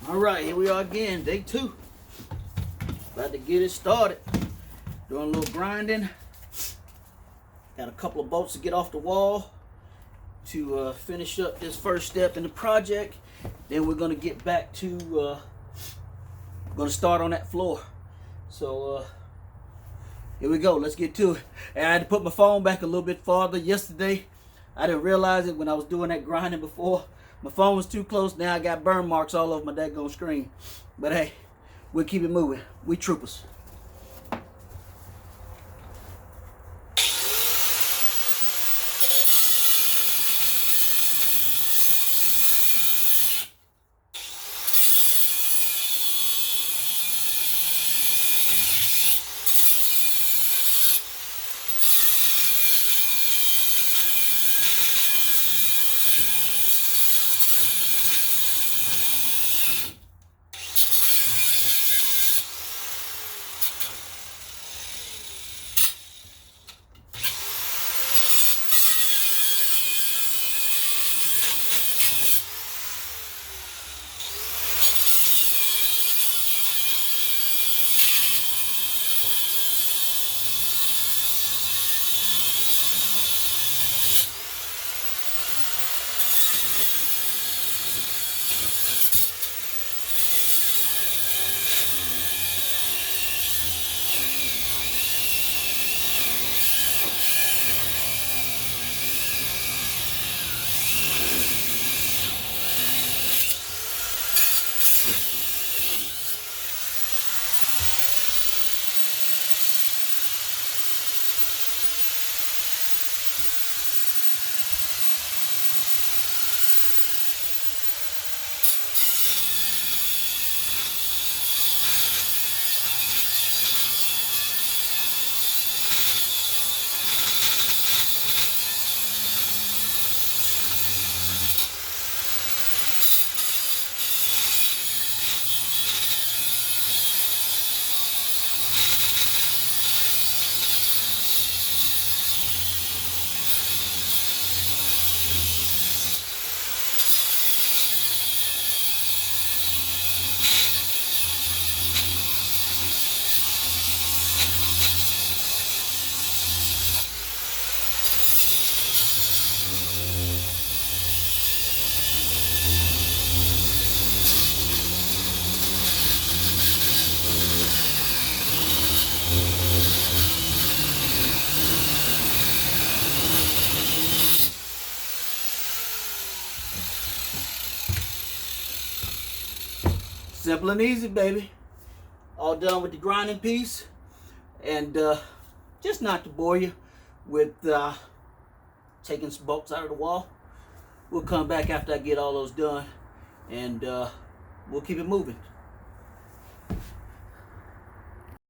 All right, here we are again, day 2. About to get it started. Doing a little grinding. Got a couple of bolts to get off the wall to finish up this first step in the project. Then we're gonna get back to gonna start on that floor. So here we go. Let's get to it. And I had to put my phone back a little bit farther yesterday. I didn't realize it when I was doing that grinding before. My phone was too close. Now I got burn marks all over my daggone screen. But hey, we'll keep it moving. We troopers. Simple and easy, baby. All done with the grinding piece. And just not to bore you with taking some bolts out of the wall. We'll come back after I get all those done, and we'll keep it moving.